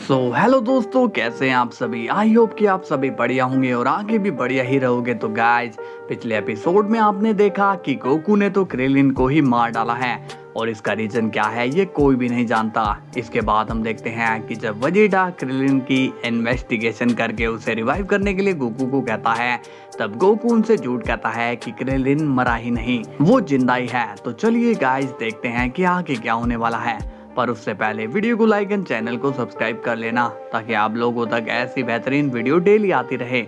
Hello दोस्तों, कैसे हैं आप सभी। आई होप कि आप सभी बढ़िया होंगे और आगे भी बढ़िया ही रहोगे। तो गाइज, पिछले एपिसोड में आपने देखा कि गोकू ने तो क्रिलिन को ही मार डाला है और इसका रीजन क्या है ये कोई भी नहीं जानता। इसके बाद हम देखते हैं कि जब वेजिटा क्रिलिन की इन्वेस्टिगेशन करके उसे रिवाइव करने के लिए गोकू को कहता है, तब गोकू उनसे झूठ कहता है कि क्रिलिन मरा ही नहीं, वो जिंदा ही है। तो चलिए गाइज, देखते हैं कि आगे क्या होने वाला है। पर उससे पहले वीडियो को लाइक एंड चैनल को सब्सक्राइब कर लेना, ताकि आप लोगों तक ऐसी बेहतरीन वीडियो डेली आती रहे।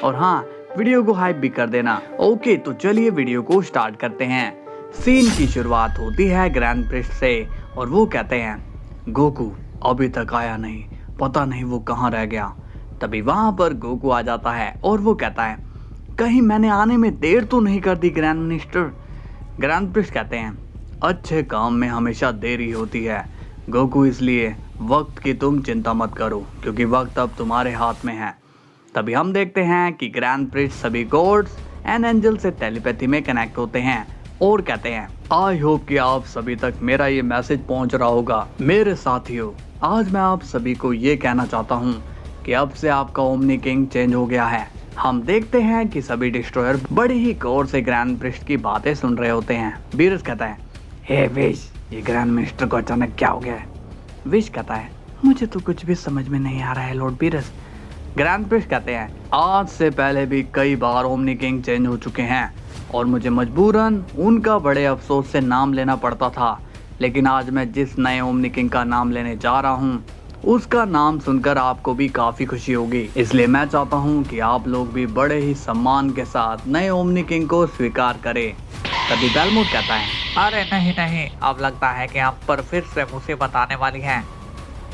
और हाँ, वीडियो को हाइप भी कर देना। ओके, तो चलिए वीडियो को स्टार्ट करते हैं। सीन की शुरुआत होती है ग्रैंड प्रिस्ट से और वो कहते हैं, गोकू अभी तक आया नहीं, पता नहीं वो कहाँ रह गया। तभी वहां पर गोकू आ जाता है और वो कहता है, कहीं मैंने आने में देर तो नहीं कर दी ग्रैंड मिनिस्टर। ग्रैंड प्रिस्ट कहते हैं, अच्छे काम में हमेशा देरी होती है गोकू, इसलिए वक्त की तुम चिंता मत करो, क्योंकि वक्त अब तुम्हारे हाथ में है। तभी हम देखते हैं कि ग्रैंड प्रिस्ट सभी गॉड्स एंड एंजल से टेलीपैथी में कनेक्ट होते हैं और कहते हैं, आई होप कि आप सभी तक मेरा ये मैसेज पहुंच रहा होगा। मेरे साथियों, आज मैं आप सभी को ये कहना चाहता हूँ कि अब से आपका ओमनी किंग चेंज हो गया है। हम देखते हैं कि सभी डिस्ट्रॉयर बड़े ही गौर से ग्रैंड प्रिस्ट की बातें सुन रहे होते हैं। बीरस कहता है, हे विश, ये ग्रैंड मिनिस्टर को अचानक क्या हो गया है। विश कहता है, मुझे तो कुछ भी समझ में नहीं आ रहा है लॉर्ड बीरस। ग्रैंड प्रिस्ट कहते हैं, आज से पहले भी कई बार ओमनी किंग चेंज हो चुके हैं और मुझे मजबूरन उनका बड़े अफसोस से नाम लेना पड़ता था, लेकिन आज मैं जिस नए ओमनी किंग का नाम लेने जा रहा हूँ उसका नाम सुनकर आपको भी काफी खुशी होगी। इसलिए मैं चाहता हूँ कि आप लोग भी बड़े ही सम्मान के साथ नए ओमनी किंग को स्वीकार करें। तभी बेलमोट कहता है, अरे नहीं नहीं, अब लगता है कि आप पर फिर से मुसीबत आने वाली है।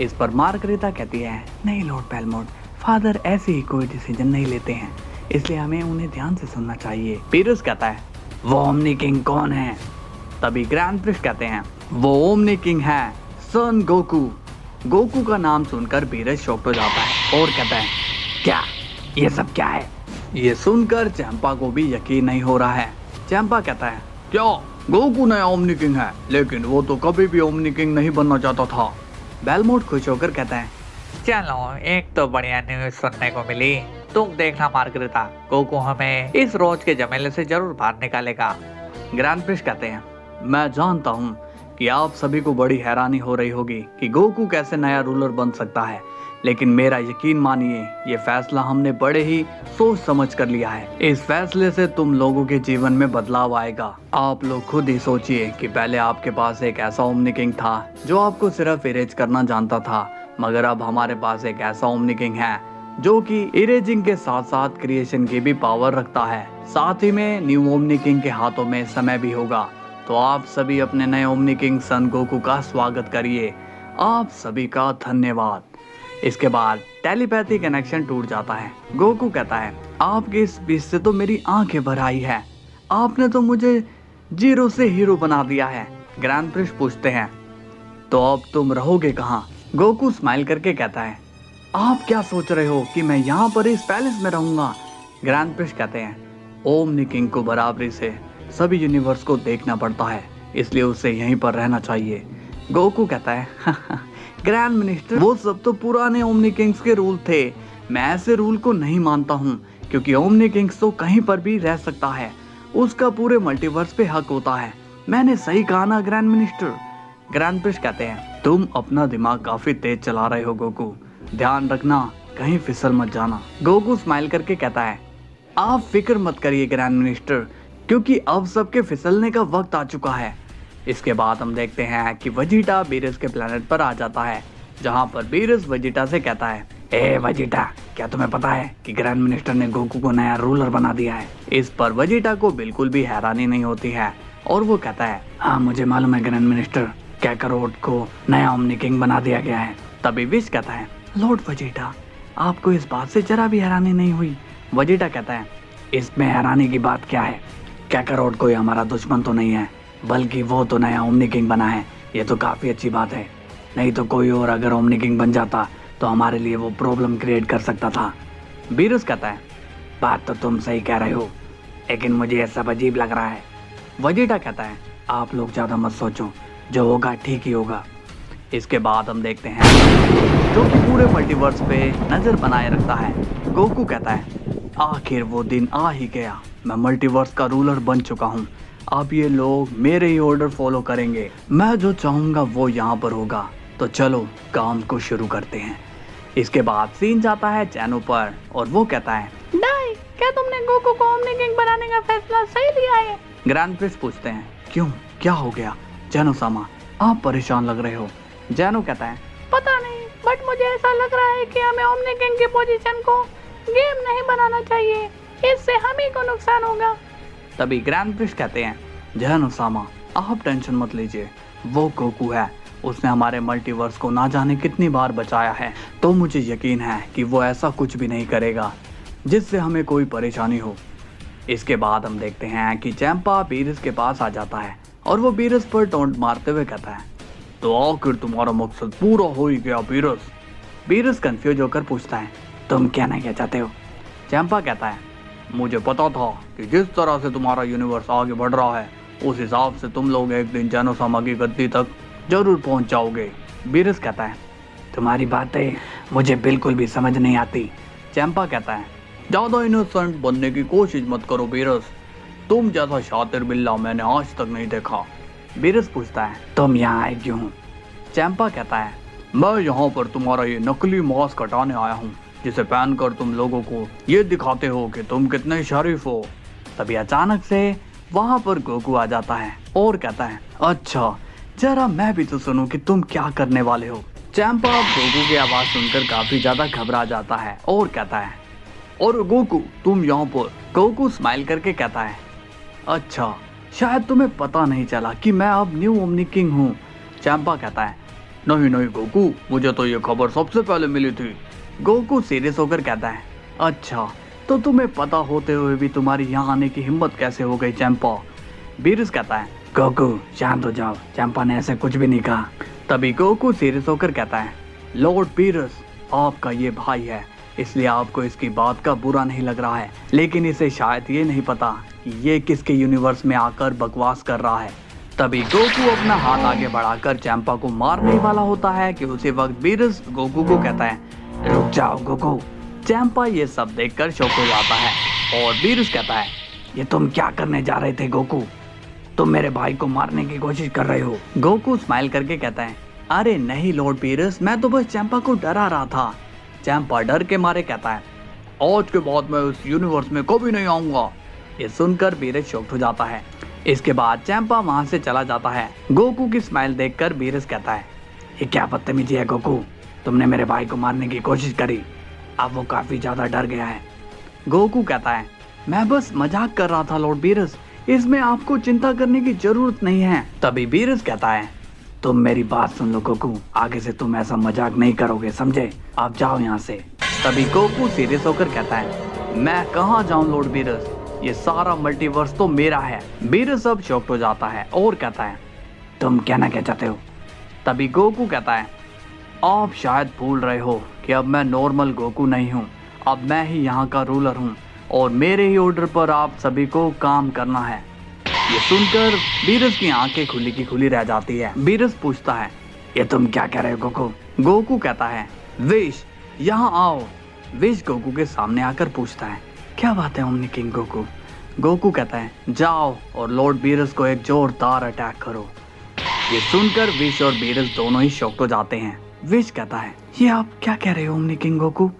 इस पर मार्गरेटा कहती है, नहीं लॉर्ड बेलमोट, फादर ऐसे ही कोई डिसीजन नहीं लेते हैं, इसलिए हमें उन्हें ध्यान से सुनना चाहिए। पीरस कहता है, वो ओमनी किंग कौन है। तभी ग्रैंड प्रिस्ट कहते हैं, वो ओमनी किंग है सन गोकू। गोकू का नाम सुनकर पीरस शॉक्ड हो जाता है और कहता है, क्या ये सब क्या है। ये सुनकर चैंपा को भी यकीन नहीं हो रहा है। चैंपा कहता है, क्या गोकू नया ओमनी किंग है, लेकिन वो तो कभी भी ओमनी किंग नहीं बनना चाहता था। बेलमोट खुश होकर कहता है, चलो, एक तो बढ़िया न्यूज सुनने को मिली। तुम देखना मार्गरेटा, गोकू हमें इस रोज के झमेले से जरूर बाहर निकालेगा। ग्रैंड प्रिस्ट कहते हैं, मैं जानता हूँ कि आप सभी को बड़ी हैरानी हो रही होगी कि गोकू कैसे नया रूलर बन सकता है, लेकिन मेरा यकीन मानिए, ये फैसला हमने बड़े ही सोच समझ कर लिया है। इस फैसले से तुम लोगों के जीवन में बदलाव आएगा। आप लोग खुद ही सोचिए कि पहले आपके पास एक ऐसा ओमनी किंग था जो आपको सिर्फ इरेज करना जानता था, मगर अब हमारे पास एक ऐसा ओमनी किंग है जो कि इरेजिंग के साथ साथ क्रिएशन की भी पावर रखता है। साथ ही में न्यू ओमनी किंग के हाथों में समय भी होगा। तो आप सभी अपने नए ओमनी किंग सन गोकू का स्वागत करिए। आप सभी का धन्यवाद। इसके बाद टेलीपैथी कनेक्शन टूट जाता है। गोकू कहता है, आपके इस स्पीच से तो मेरी आंखें भर आई है, आपने तो मुझे जीरो से हीरो बना दिया है। ग्रैंड प्रिस्ट पूछते हैं, तो अब तुम रहोगे कहाँ। गोकू स्माइल करके कहता है, आप क्या सोच रहे हो कि मैं यहाँ पर इस पैलेस में रहूंगा। ग्रैंड प्रिस्ट कहते हैं, ओमनी किंग को बराबरी से सभी यूनिवर्स को देखना पड़ता है, इसलिए उसे यहीं पर रहना चाहिए। गोकू कहता है, ग्रैंड मिनिस्टर, वो सब तो पुराने ओमनी किंग्स के रूल थे, मैं ऐसे रूल को नहीं मानता हूँ, क्योंकि ओमनी किंग्स तो कहीं पर भी रह सकता है, उसका पूरे मल्टीवर्स पे हक होता है। मैंने सही कहा ना ग्रैंड मिनिस्टर। ग्रैंड प्रिस्ट कहते हैं, तुम अपना दिमाग काफी तेज चला रहे हो गोकू, ध्यान रखना कहीं फिसल मत जाना। गोकू स्माइल करके कहता है, आप फिक्र मत करिए ग्रैंड मिनिस्टर, क्योंकि अब सबके फिसलने का वक्त आ चुका है। इसके बाद हम देखते हैं कि वेजिटा बीरस के प्लेनेट पर आ जाता है, जहां पर बीरस वेजिटा से कहता है, ए वेजिटा, क्या तुम्हें पता है कि ग्रैंड मिनिस्टर ने गोकू को नया रूलर बना दिया है। इस पर वेजिटा को बिल्कुल भी हैरानी नहीं होती है और वो कहता है, हाँ मुझे मालूम है ग्रैंड मिनिस्टर, कैकरोट को नया ओमनी किंग बना दिया गया है। तभी विश कहता है, लॉर्ड वेजिटा, आपको इस बात से जरा भी हैरानी नहीं हुई। वेजिटा कहता है, इसमें हैरानी की बात क्या है, कैकरोट कोई हमारा दुश्मन तो नहीं है, बल्कि वो तो नया ओमनी किंग बना है, ये तो काफी अच्छी बात है। नहीं तो कोई और अगर ओमनी किंग बन जाता तो हमारे लिए वो प्रॉब्लम क्रिएट कर सकता था। बीरस कहता है, बात तो तुम सही कह रहे हो, लेकिन मुझे ये सब अजीब लग रहा है। वेजिटा कहता है, आप लोग ज्यादा मत सोचो, जो होगा ठीक ही होगा। इसके बाद हम देखते हैं जो कि पूरे मल्टीवर्स पे नजर बनाए रखता है। गोकू कहता है आखिर वो दिन आ ही गया, मैं मल्टीवर्स का रूलर बन चुका हूँ। अब ये लोग मेरे ही ऑर्डर फॉलो करेंगे, मैं जो चाहूंगा वो यहाँ पर होगा। तो चलो काम को शुरू करते हैं। इसके बाद सीन जाता है जैनो पर और वो कहता है डाई, क्या तुमने गोकू को ओमनी किंग बनाने का फैसला सही लिया है? ग्रैंड प्रिंस पूछते हैं क्यों, क्या हो गया? जैनो सामा आप परेशान लग रहे हो। जैनो कहता है पता नहीं, बट मुझे ऐसा लग रहा है कि हमें ओमनी किंग की पोजीशन को गेम नहीं बनाना चाहिए, इससे हम ही को नुकसान होगा। तभी ग्रैंड प्रिंस कहते हैं जैनो सामा आप टेंशन मत लीजिए, वो गोकू है, उसने हमारे मल्टीवर्स को ना जाने कितनी बार बचाया है, तो मुझे यकीन है कि वो ऐसा कुछ भी नहीं करेगा जिससे हमें कोई परेशानी हो। इसके बाद हम देखते हैं कि चैंपा बीरस के पास आ जाता है और वो बीरस पर टोंट मारते हुए कहता है तो आखिर तुम्हारा मकसद पूरा हो ही गया बीरस। बीरस कंफ्यूज होकर पूछता है तुम क्या नहीं चाहते हो? चैंपा कहता है मुझे पता था कि जिस तरह से तुम्हारा यूनिवर्स आगे बढ़ रहा है उस हिसाब से तुम लोग एक दिन जैनो सामा की गद्दी तक जरूर पहुंच जाओगे। बीरस कहता है तुम्हारी बातें मुझे बिल्कुल भी समझ नहीं आती। चैंपा कहता है ज्यादा इनोसेंट बनने की कोशिश मत करो बीरस, तुम जैसा शातिर बिल्ला मैंने आज तक नहीं देखा। बीरस पूछता है तुम यहाँ आए क्यों? चैंपा कहता है मैं यहाँ पर तुम्हारा ये नकली मास्क हटाने आया हूँ जिसे पहनकर तुम लोगों को ये दिखाते हो कि तुम कितने शरीफ हो। तभी अचानक से वहाँ पर गोकू आ जाता है और कहता है अच्छा जरा मैं भी तो सुनूं कि तुम क्या करने वाले हो। चैंपा गोकू की आवाज सुनकर काफी ज्यादा घबरा जाता है और कहता है और गोकू तुम यहाँ पर। गोकू स्माइल करके कहता है अच्छा शायद तुम्हें पता नहीं चला कि मैं अब न्यू ओमनी किंग हूँ। चैंपा कहता है नहीं नहीं गोकू, मुझे तो ये खबर सबसे पहले मिली थी। गोकू सीरियस होकर कहता है अच्छा तो तुम्हें पता होते हुए भी तुम्हारी यहाँ आने की हिम्मत कैसे हो गई चैंपा? बीरस कहता है गोकू शांत हो जाओ, चैंपा ने ऐसे कुछ भी नहीं कहा। तभी गोकू सीरियस होकर कहता है लॉर्ड बीरस आपका ये भाई है इसलिए आपको इसकी बात का बुरा नहीं लग रहा है, लेकिन इसे शायद ये नहीं पता कि ये किसके यूनिवर्स में आकर बकवास कर रहा है। तभी गोकू अपना हाथ आगे बढ़ाकर चैंपा को मारने ही वाला होता है कि उसी वक्त बीरस गोकू को कहता है रुक जाओ गोकू। चैंपा ये सब देखकर शॉक हो जाता है और बीरस कहता है ये तुम क्या करने जा रहे थे गोकू, तुम मेरे भाई को मारने की कोशिश कर रहे हो। गोकू स्माइल करके कहता है अरे नहीं लॉर्ड बीरस, मैं तो बस चैंपा को डरा रहा था। चैंपा डर के मारे कहता है आज के बाद मैं उस यूनिवर्स में कभी नहीं आऊंगा। ये सुनकर बीरस शॉक्ड हो जाता है। इसके बाद चैंपा वहां से चला जाता है। गोकू की स्माइल देखकर बीरस कहता है ये क्या बदतमीजी है गोकू, तुमने मेरे भाई को मारने की कोशिश करी। अब वो काफी ज्यादा डर गया है। गोकू कहता है मैं बस मजाक कर रहा था लॉर्ड बीरस, इसमें आपको चिंता करने की जरूरत नहीं है। तभी बीरस कहता है तुम मेरी बात सुन लो गोकू, आगे से तुम ऐसा मजाक नहीं करोगे समझे, आप जाओ यहाँ से। तभी गोकू सीरियस होकर कहता है मैं कहाँ जाऊँ लॉर्ड बीरस, ये सारा मल्टीवर्स तो मेरा है। बीरस अब शॉक्ड हो जाता है और कहता है तुम कहना क्या चाहते हो? तभी गोकू कहता है आप शायद भूल रहे हो कि अब मैं नॉर्मल गोकू नहीं हूँ, अब मैं ही यहाँ का रूलर हूँ और मेरे ही ऑर्डर पर आप सभी को काम करना है। ये सुनकर बीरस की आंखें खुली की खुली रह जाती है। बीरस पूछता है ये तुम क्या कह रहे हो गोकू? गोकू कहता है विश यहाँ आओ। विश गोकू के सामने आकर पूछता है क्या बात है ओमनी किंग गोकू? गोकू कहता है जाओ और लॉर्ड बीरस को एक जोरदार अटैक करो। ये सुनकर विश और बीरस दोनों ही शॉक्ड हो जाते हैं। विश कहता है ये आप क्या कह रहे हो omni king Goku?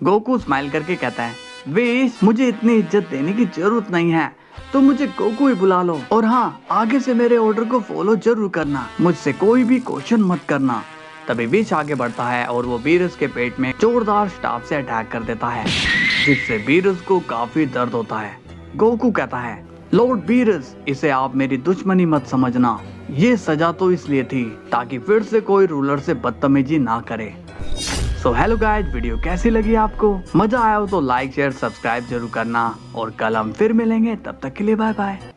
Goku smile करके कहता है विश मुझे इतनी इज्जत देने की जरूरत नहीं है, तो मुझे गोकू ही बुला लो और हाँ आगे से मेरे ऑर्डर को फॉलो जरूर करना, मुझसे कोई भी क्वेश्चन मत करना। तभी विश आगे बढ़ता है और वो बीरस के पेट में जोरदार स्टाफ से अटैक कर देता है जिससे बीरस को काफी दर्द होता है। गोकू कहता है लॉर्ड बीरस इसे आप मेरी दुश्मनी मत समझना, ये सजा तो इसलिए थी ताकि फिर से कोई रूलर से बदतमीजी ना करे। सो हेलो गाइस, वीडियो कैसी लगी आपको? मजा आया हो तो लाइक शेयर सब्सक्राइब जरूर करना और कल हम फिर मिलेंगे, तब तक के लिए बाय बाय।